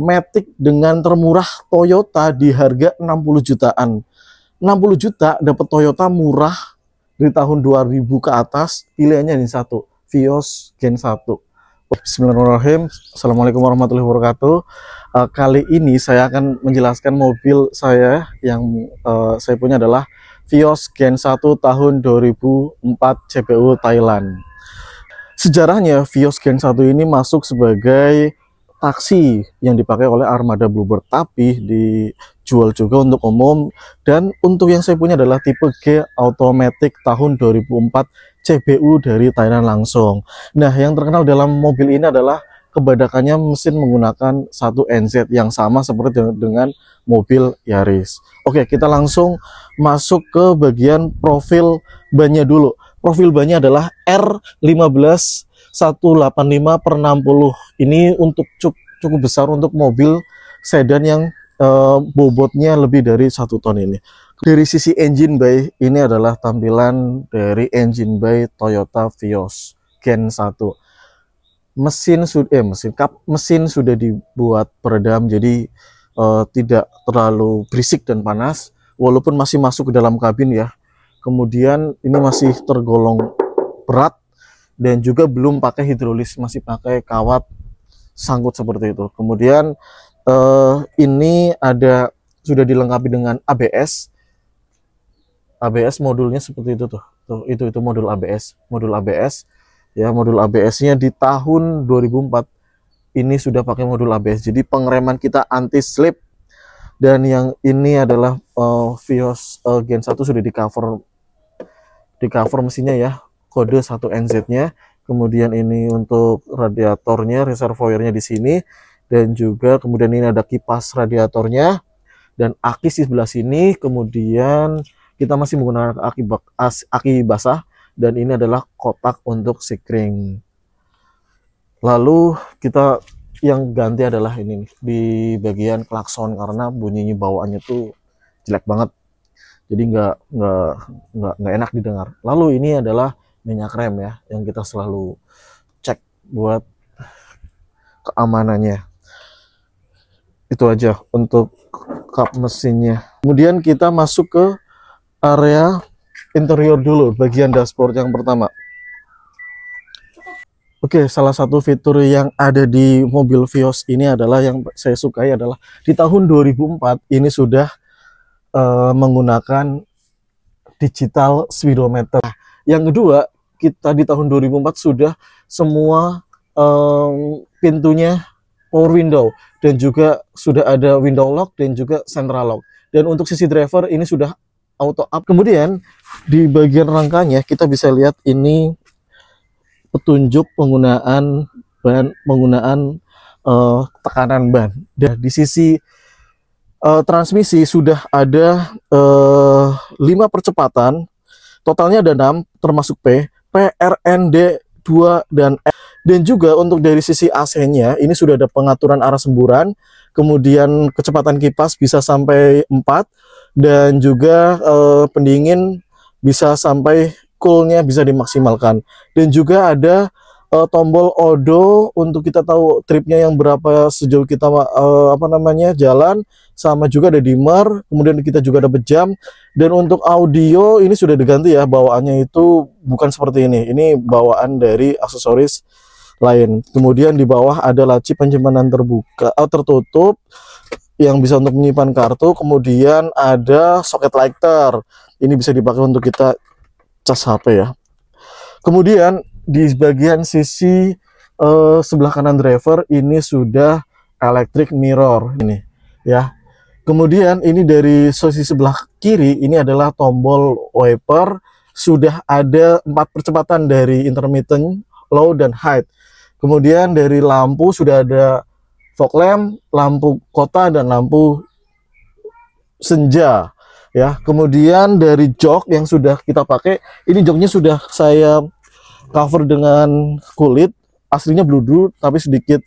Matic dengan termurah Toyota di harga 60 jutaan. 60 juta dapat Toyota murah di tahun 2000 ke atas. Pilihannya ini satu, Vios Gen 1. Bismillahirrahmanirrahim. Assalamualaikum warahmatullahi wabarakatuh. Kali ini saya akan menjelaskan mobil saya yang saya punya adalah Vios Gen 1 tahun 2004 CPU Thailand. Sejarahnya Vios Gen 1 ini masuk sebagai taksi yang dipakai oleh armada Bluebird, tapi dijual juga untuk umum. Dan untuk yang saya punya adalah tipe G Automatic tahun 2004 CBU dari Thailand langsung. Nah, yang terkenal dalam mobil ini adalah kebedakannya mesin menggunakan 1NZ yang sama seperti dengan mobil Yaris. Oke, kita langsung masuk ke bagian profil bannya dulu. Profil bannya adalah R15 185/60. Ini untuk cukup besar untuk mobil sedan yang bobotnya lebih dari 1 ton ini. Dari sisi engine bay, ini adalah tampilan dari engine bay Toyota Vios Gen 1. Mesin sudah dibuat peredam, jadi tidak terlalu berisik dan panas, walaupun masih masuk ke dalam kabin ya. Kemudian ini masih tergolong berat dan juga belum pakai hidrolis, masih pakai kawat sangkut seperti itu. Kemudian ini sudah dilengkapi dengan ABS. ABS modulnya seperti itu tuh. Itu modul ABS. Modul ABS ya, modul ABS-nya di tahun 2004 ini sudah pakai modul ABS. Jadi pengereman kita anti slip. Dan yang ini adalah Vios Gen 1 sudah di cover mesinnya ya, kode 1NZ-nya. Kemudian ini untuk radiatornya, reservoirnya di sini, dan juga kemudian ini ada kipas radiatornya dan aki di sebelah sini. Kemudian kita masih menggunakan aki basah, dan ini adalah kotak untuk sikring. Lalu kita yang ganti adalah ini nih, di bagian klakson, karena bunyinya bawaannya tuh jelek banget, jadi nggak enak didengar. Lalu ini adalah minyak rem ya, yang kita selalu cek buat keamanannya. Itu aja untuk kap mesinnya. Kemudian kita masuk ke area interior dulu, bagian dashboard yang pertama. Oke, salah satu fitur yang ada di mobil Vios ini adalah, yang saya sukai adalah di tahun 2004 ini sudah menggunakan digital speedometer. Yang kedua, kita di tahun 2004 sudah semua pintunya power window, dan juga sudah ada window lock dan juga central lock. Dan untuk sisi driver ini sudah auto up. Kemudian di bagian rangkanya kita bisa lihat ini petunjuk penggunaan tekanan ban. Dan di sisi transmisi sudah ada 5 percepatan, totalnya ada 6 termasuk P, RND 2 dan F. Dan juga untuk dari sisi AC-nya ini sudah ada pengaturan arah semburan, kemudian kecepatan kipas bisa sampai 4, dan juga pendingin bisa sampai coolnya bisa dimaksimalkan. Dan juga ada tombol odo untuk kita tahu tripnya yang berapa sejauh kita jalan, sama juga ada dimmer. Kemudian kita juga dapat jam. Dan untuk audio ini sudah diganti ya, bawaannya itu bukan seperti ini bawaan dari aksesoris lain. Kemudian di bawah ada laci penyimpanan tertutup yang bisa untuk menyimpan kartu. Kemudian ada socket lighter, ini bisa dipakai untuk kita cas HP ya. Kemudian di bagian sisi sebelah kanan driver ini sudah electric mirror ini ya. Kemudian ini dari sisi sebelah kiri ini adalah tombol wiper, sudah ada 4 percepatan dari intermittent, low dan high. Kemudian dari lampu sudah ada fog lamp, lampu kota dan lampu senja ya. Kemudian dari jok yang sudah kita pakai, ini joknya sudah saya cover dengan kulit, aslinya blue tapi sedikit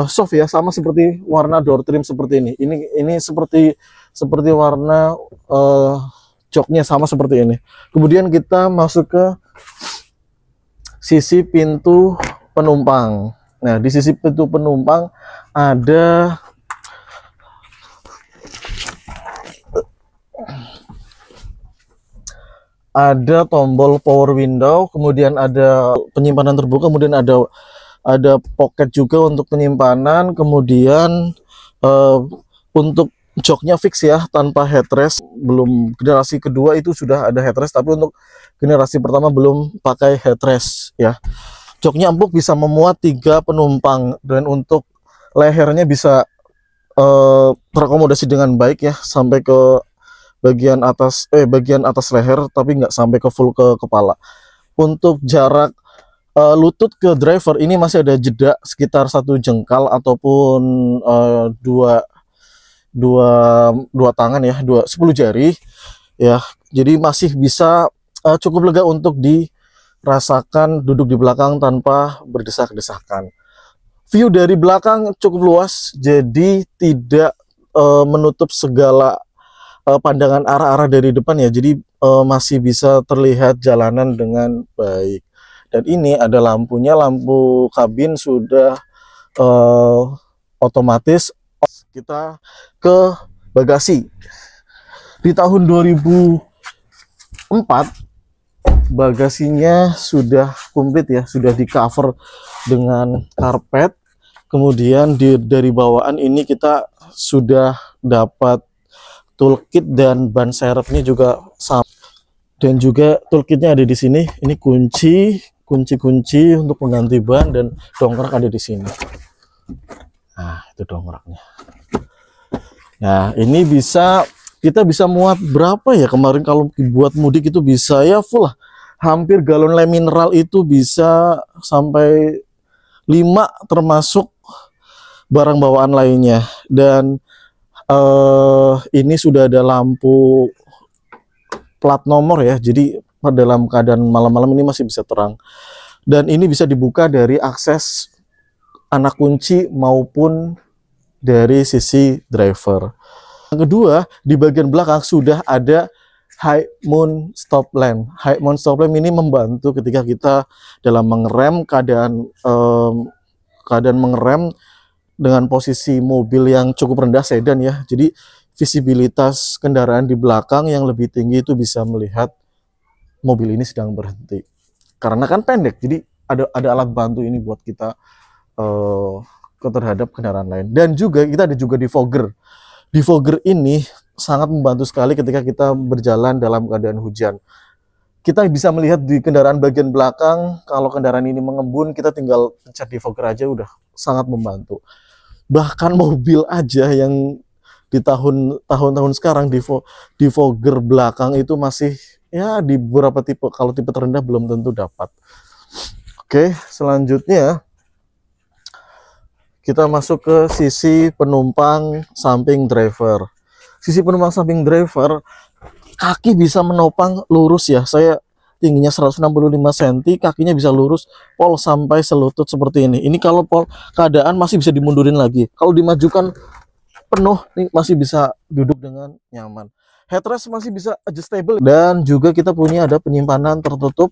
soft ya, sama seperti warna door trim seperti ini. Ini seperti warna joknya sama seperti ini. Kemudian kita masuk ke sisi pintu penumpang. Nah, di sisi pintu penumpang ada tombol power window, kemudian ada penyimpanan terbuka, kemudian ada pocket juga untuk penyimpanan, kemudian untuk joknya fix ya, tanpa headrest. Belum generasi kedua itu sudah ada headrest, tapi untuk generasi pertama belum pakai headrest ya. Joknya empuk, bisa memuat 3 penumpang, dan untuk lehernya bisa terakomodasi dengan baik ya, sampai ke bagian atas leher, tapi nggak sampai ke full ke kepala. Untuk jarak lutut ke driver ini masih ada jeda sekitar 1 jengkal ataupun dua tangan ya, 10 jari ya. Jadi masih bisa cukup lega untuk dirasakan duduk di belakang tanpa berdesak-desakan. View dari belakang cukup luas, jadi tidak menutup segala pandangan arah-arah dari depan ya. Jadi masih bisa terlihat jalanan dengan baik. Dan ini ada lampunya, lampu kabin sudah otomatis. Kita ke bagasi. Di tahun 2004 bagasinya sudah komplit ya, sudah di cover dengan karpet. Kemudian dari bawaan ini kita sudah dapat toolkit dan ban serepnya juga sama. Dan juga toolkitnya ada di sini. Ini kunci untuk mengganti ban, dan dongkrak ada di sini. Nah, itu dongkraknya. Nah, ini kita bisa muat berapa ya? Kemarin kalau buat mudik itu bisa ya full lah. Hampir galon lem mineral itu bisa sampai 5, termasuk barang bawaan lainnya. Dan ini sudah ada lampu plat nomor ya, jadi dalam keadaan malam-malam ini masih bisa terang. Dan ini bisa dibuka dari akses anak kunci maupun dari sisi driver. Yang kedua, di bagian belakang sudah ada high mount stop lamp. High mount stop lamp ini membantu ketika kita dalam mengerem, keadaan mengerem dengan posisi mobil yang cukup rendah, sedan ya. Jadi visibilitas kendaraan di belakang yang lebih tinggi itu bisa melihat mobil ini sedang berhenti. Karena kan pendek, jadi ada alat bantu ini buat kita terhadap kendaraan lain. Dan juga kita ada juga defogger. Defogger ini sangat membantu sekali ketika kita berjalan dalam keadaan hujan. Kita bisa melihat di kendaraan bagian belakang, kalau kendaraan ini mengembun, kita tinggal pencet defogger aja, udah sangat membantu. Bahkan mobil aja yang di tahun-tahun sekarang defogger belakang itu masih ya di beberapa tipe, kalau tipe terendah belum tentu dapat. Oke, selanjutnya kita masuk ke sisi penumpang samping driver. Sisi penumpang samping driver, kaki bisa menopang lurus ya. Saya tingginya 165 cm, kakinya bisa lurus pol sampai selutut seperti ini. Ini kalau pol keadaan masih bisa dimundurin lagi. Kalau dimajukan penuh nih masih bisa duduk dengan nyaman. Headrest masih bisa adjustable, dan juga kita punya ada penyimpanan tertutup.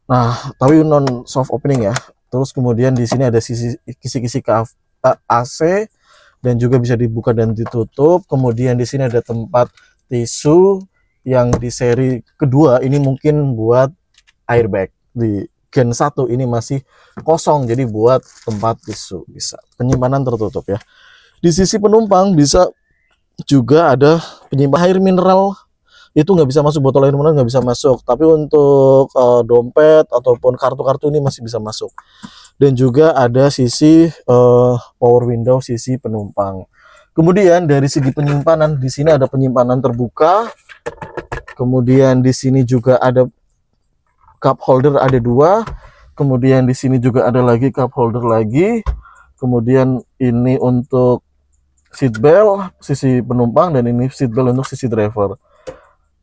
Nah, tapi non soft opening ya. Terus kemudian di sini ada kisi-kisi AC, dan juga bisa dibuka dan ditutup. Kemudian di sini ada tempat tisu yang di seri kedua ini mungkin buat airbag. Di Gen 1 ini masih kosong, jadi buat tempat tisu bisa. Penyimpanan tertutup ya. Di sisi penumpang bisa juga ada penyimpanan air mineral. Itu nggak bisa masuk, botol air mineral nggak bisa masuk. Tapi untuk dompet ataupun kartu-kartu ini masih bisa masuk. Dan juga ada sisi power window sisi penumpang. Kemudian dari segi penyimpanan, di sini ada penyimpanan terbuka. Kemudian di sini juga ada cup holder, ada 2. Kemudian di sini juga ada lagi cup holder lagi. Kemudian ini untuk seat belt sisi penumpang, dan ini seat belt untuk sisi driver.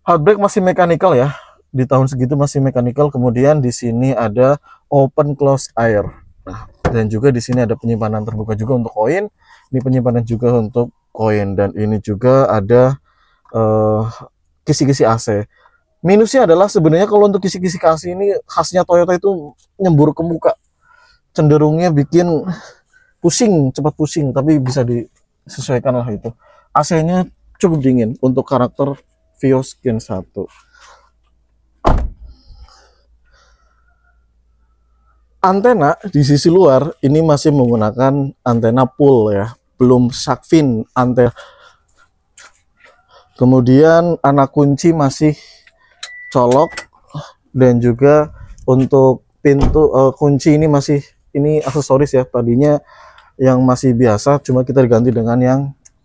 Handbrake masih mechanical ya. Di tahun segitu masih mechanical. Kemudian di sini ada open close air. Nah, dan juga di sini ada penyimpanan terbuka juga untuk koin. Ini penyimpanan juga untuk koin, dan ini juga ada kisi-kisi AC. Minusnya adalah sebenarnya kalau untuk kisi-kisi AC ini khasnya Toyota itu nyembur ke muka. Cenderungnya bikin pusing, cepat pusing, tapi bisa disesuaikan lah itu. AC-nya cukup dingin untuk karakter Vios Gen 1. Antena di sisi luar ini masih menggunakan antena pull ya, belum shark fin antena. Kemudian anak kunci masih colok, dan juga untuk pintu kunci ini masih, ini aksesoris ya, tadinya yang masih biasa, cuma kita diganti dengan yang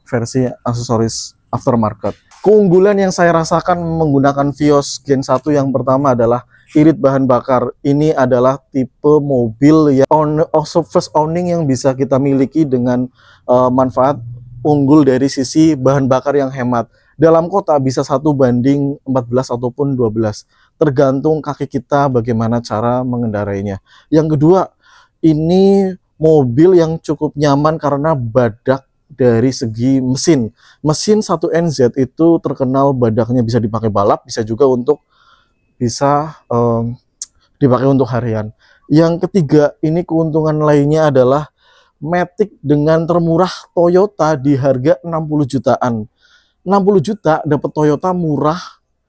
versi aksesoris aftermarket. Keunggulan yang saya rasakan menggunakan Vios Gen 1 yang pertama adalah irit bahan bakar. Ini adalah tipe mobil yang first owning yang bisa kita miliki dengan manfaat unggul dari sisi bahan bakar yang hemat. Dalam kota bisa 1:14 ataupun 12, tergantung kaki kita bagaimana cara mengendarainya. Yang kedua, ini mobil yang cukup nyaman karena badak dari segi mesin. Mesin 1NZ itu terkenal badaknya, bisa dipakai balap, bisa juga untuk dipakai untuk harian. Yang ketiga, ini keuntungan lainnya adalah Matic dengan termurah Toyota di harga 60 jutaan. 60 juta dapat Toyota murah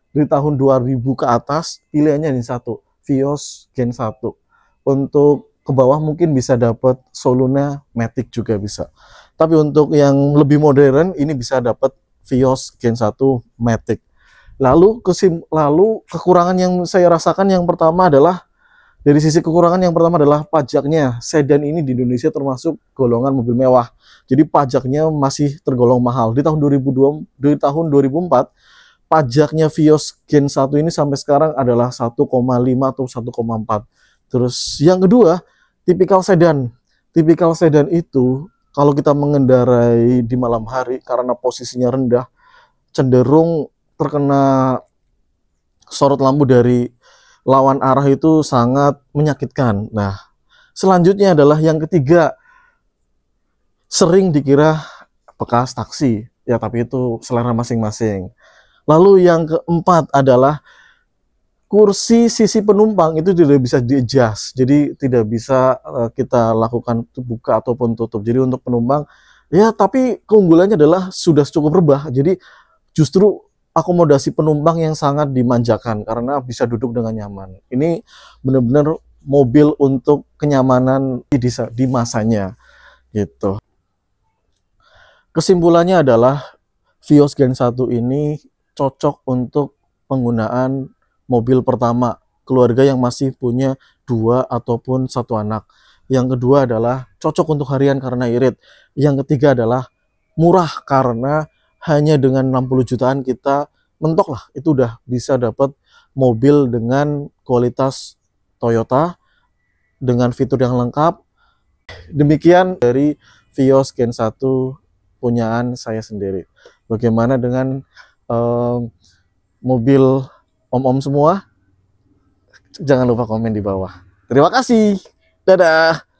di tahun 2000 ke atas, pilihannya ini satu, Vios Gen 1. Untuk ke bawah mungkin bisa dapat Soluna Matic juga bisa. Tapi untuk yang lebih modern ini bisa dapat Vios Gen 1 Matic. Lalu kekurangan yang saya rasakan yang pertama adalah, dari sisi kekurangan yang pertama adalah pajaknya. Sedan ini di Indonesia termasuk golongan mobil mewah. Jadi pajaknya masih tergolong mahal. Di tahun 2004, pajaknya Vios Gen 1 ini sampai sekarang adalah 1,5 atau 1,4. Terus yang kedua, tipikal sedan. Tipikal sedan itu kalau kita mengendarai di malam hari karena posisinya rendah, cenderung terkena sorot lampu dari lawan arah itu sangat menyakitkan. Nah, selanjutnya adalah yang ketiga, sering dikira bekas taksi. Ya, tapi itu selera masing-masing. Lalu yang keempat adalah kursi sisi penumpang itu tidak bisa di-adjust. Jadi tidak bisa kita lakukan buka ataupun tutup. Jadi untuk penumpang, ya, tapi keunggulannya adalah sudah cukup rebah. Jadi justru akomodasi penumpang yang sangat dimanjakan karena bisa duduk dengan nyaman. Ini benar-benar mobil untuk kenyamanan di masanya gitu. Kesimpulannya adalah Vios Gen 1 ini cocok untuk penggunaan mobil pertama keluarga yang masih punya 2 ataupun 1 anak. Yang kedua adalah cocok untuk harian karena irit. Yang ketiga adalah murah karena hanya dengan 60 jutaan kita mentok lah, itu udah bisa dapat mobil dengan kualitas Toyota dengan fitur yang lengkap. Demikian dari Vios Gen 1 punyaan saya sendiri. Bagaimana dengan mobil om-om semua? Jangan lupa komen di bawah. Terima kasih. Dadah.